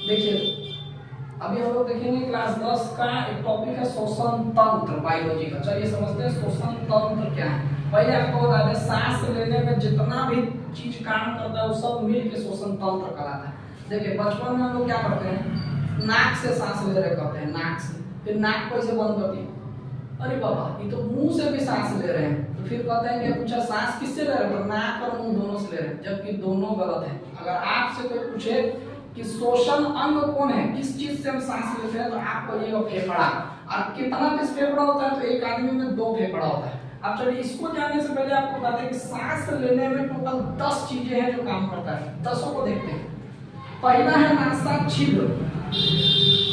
देखिए अभी हम लोग देखेंगे क्लास 10 का एक टॉपिक है श्वसन तंत्र बायोलॉजी का। चलिए समझते हैं श्वसन तंत्र क्या है। पहले आपको बता दें सांस लेने में जितना भी चीज काम करता है वो सब मिल के श्वसन तंत्र कहलाता है। देखिए बचपन में हम लोग क्या करते हैं, नाक से सांस ले रहे करते हैं, नाक से, फिर नाक कैसे बंद करती है, अरे बाबा ये तो मुंह से भी सांस ले रहे हैं, तो फिर कहते हैं कि पूछा सांस किससे ले रहे हैं, नाक और मुंह दोनों से ले रहे हैं, जबकि दोनों गलत है। अगर आपसे कोई पूछे कि श्वसन अंग कौन है, किस चीज से हम सांस लेते हैं, तो आप कहिएगा फेफड़ा। और कितना पीस फेफड़ा होता है, तो एक आदमी में 2 फेफड़ा होता है। अब चलिए इसको जानने से पहले आपको बताते हैं कि सांस लेने में टोटल 10 चीजें हैं जो काम करता है। 10 को देखते हैं। पहला है नासा छिद्र,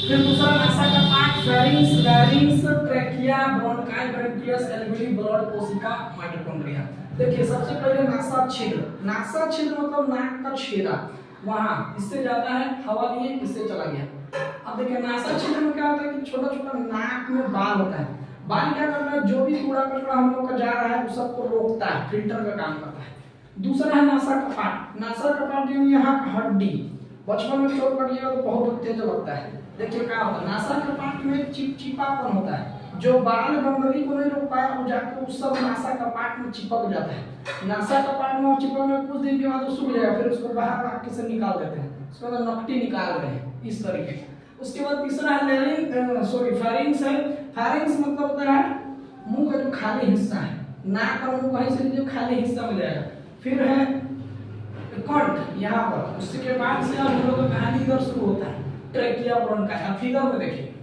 फिर दूसरा नासा का part pharynx, larynx, trachea, bronchi, bronchioles, alveoli, blood, कोशिका, माइटोकॉन्ड्रिया। देखिए सबसे पहले नासा छिद्र। नासा छिद्र मतलब नाक का छेदा, वहां इससे जाता है हवा लिए, इससे चला गया। अब देखिए नासा छिद्र में क्या होता है कि छोटा छोटा नाक में बाल होता है। बाल क्या करता है, जो भी कूड़ा कचरा हम लोग का जा रहा है वो सबको रोकता है, फिल्टर का काम करता है। दूसरा है नासा कपाट। नासा कपाट यानी यहाँ का हड्डी, बचपन में चोट पड़िएगा तो बहुत तेज लगता है। देखिए क्या होता है, नासा कपाट में चिपचिपापन होता है, जो बाल गंदगी को नहीं रोक पाया वो जाकर उस सब नासा कपाट में चिपक जाता है। नासा कपाट में चिपकने में कुछ दिन के बाद वो सूख जाएगा, फिर उसको बाहर नाक से निकाल देते हैं, उसके बाद नकटी निकाल रहे हैं इस तरीके से। उसके बाद तीसरा है फेरिंग्स है। फेरिंग्स मतलब होता है मुंह का जो खाली हिस्सा है, नाक और मुंह कहीं से जो खाली हिस्सा मिल जाएगा। फिर है कंठ यहाँ पर, उसके बाद से हम लोगों का कहानी इधर शुरू होता है, ट्रेकिया, ब्रोंकाई। फिगर में देखिए,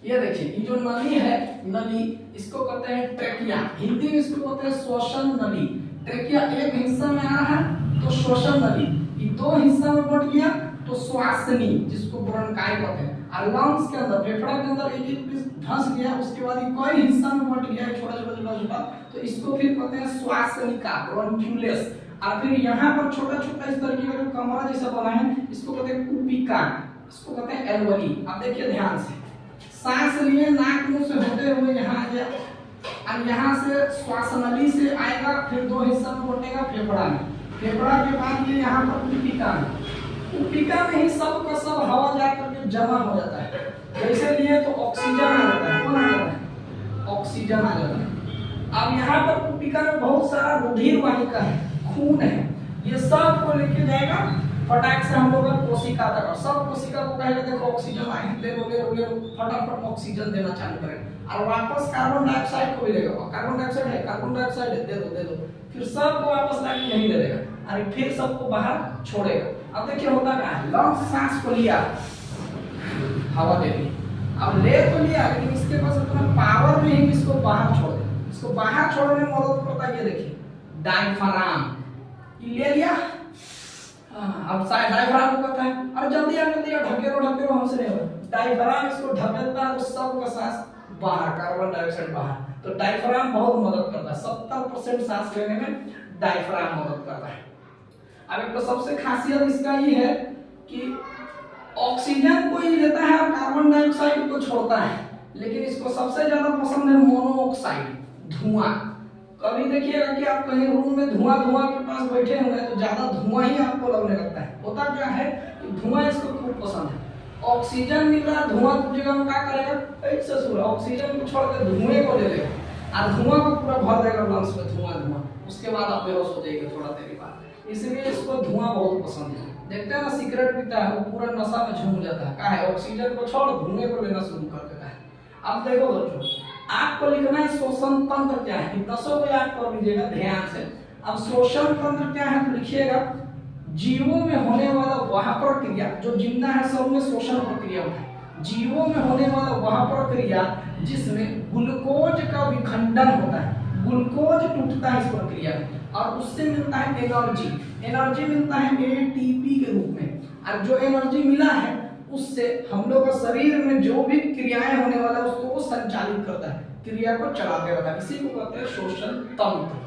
ये देखिए ये जो नली है, नली इसको कहते हैं ट्रेकिया, हिंदी में इसको कहते हैं श्वसन नली। ट्रेकिया एक हिस्सा में आ रहा है तो श्वसन नली, ये 2 हिस्सा में बट गया तो श्वासनी, जिसको ब्रोंकाई कहते हैं। और लंग्स के अंदर, फेफड़ा के अंदर एक एक पीस धंस गया, उसके बाद ये कई हिस्सा में बट गया छोटा छोटा छोटा छोटा, तो इसको फिर कहते हैं श्वासनिका, ब्रोंक्यूलेस। और फिर यहाँ पर छोटा छोटा इस तरीके का जो कमरा जैसा बना है, इसको कहते हैं कुपिका, इसको कहते हैं एल्वोली। अब देखिए ध्यान से, सांस लिए नाक मुंह से होते हुए यहाँ आ गया, और यहाँ से श्वासनली से आएगा, फिर 2 हिस्सा में बटेगा फेफड़ा में, फेफड़ा के बाद ये यहाँ पर कुपिका में, कुपिका में ही सब का सब हवा जा करके जमा हो जाता है। जैसे लिए तो ऑक्सीजन आ जाता है, कौन आ जाता है, ऑक्सीजन आ जाता है। अब यहाँ पर कुपिका में बहुत सारा रुधिर वाहिका है, खून है, ये सब को लेके जाएगा फटाक से हम लोग कोशिका तक, और सब कोशिका को कहेगा देखो ऑक्सीजन आए, ले लो ले लो ले लो, फटाफट ऑक्सीजन देना चालू करेगा, और वापस कार्बन डाइऑक्साइड को भी लेगा, कार्बन डाइऑक्साइड है, कार्बन डाइऑक्साइड है, दे दो, फिर सबको वापस लाके यहीं दे देगा, और फिर सबको बाहर छोड़ेगा। अब देखिए होता क्या है, लंग्स सांस को लिया, हवा दे दी, अब ले तो लिया, लेकिन इसके पास इतना पावर नहीं कि इसको बाहर छोड़ दे। इसको बाहर छोड़ने में मदद करता है, ये देखिए डायफ्राम, ले लिया, अब डायफ्राम को कहता है, और जल्दी ढकेलो हमसे नहीं होगा, डायफ्राम इसको ढकेलता है तो सब का सांस बाहर, कार्बन डाइऑक्साइड बाहर, तो डायफ्राम बहुत मदद करता है, 70% सांस लेने में डायफ्राम मदद करता है। अब एक तो सबसे खासियत इसका ये है कि ऑक्सीजन को ही लेता है और कार्बन डाइऑक्साइड को छोड़ता है, लेकिन इसको सबसे ज्यादा पसंद है मोनोऑक्साइड, धुआं। कभी देखिएगा कि आप कहीं रूम में धुआं के पास बैठे हुए हैं तो ज्यादा धुआं ही आपको लगने लगता है। होता क्या है कि धुआं इसको खूब पसंद है, ऑक्सीजन मिल रहा है, धुआं की जगह में क्या करेगा, ऐसे सुना ऑक्सीजन को छोड़ के धुएं को ले लेगा और धुआं को पूरा भर देगा लंग्स में, धुआं, उसके बाद आप बेहोश हो जाएंगे थोड़ा देर बाद। इसलिए इसको धुआं बहुत पसंद है। देखते हैं ना सिगरेट पीता है वो पूरा नशा में झूम जाता है, क्या है, ऑक्सीजन को छोड़ धुएं को लेना शुरू कर देता है। अब देखो बच्चों, आपको लिखना है श्वसन तंत्र क्या है, 10 को याद कर लीजिएगा ध्यान से। अब श्वसन तंत्र क्या है तो लिखिएगा, जीवों में होने वाला वह प्रक्रिया, जो जिंदा है सब में श्वसन प्रक्रिया होता है, जीवों में होने वाला वह प्रक्रिया जिसमें ग्लूकोज का विखंडन होता है, ग्लूकोज टूटता है इस प्रक्रिया में, और उससे मिलता है एनर्जी मिलता है एटीपी के रूप में, और जो एनर्जी मिला है उससे हम लोग का शरीर में जो भी क्रियाएं होने वाला है उसको वो संचालित करता है, क्रिया को चलाते रहता है, इसी को कहते हैं श्वसन तंत्र।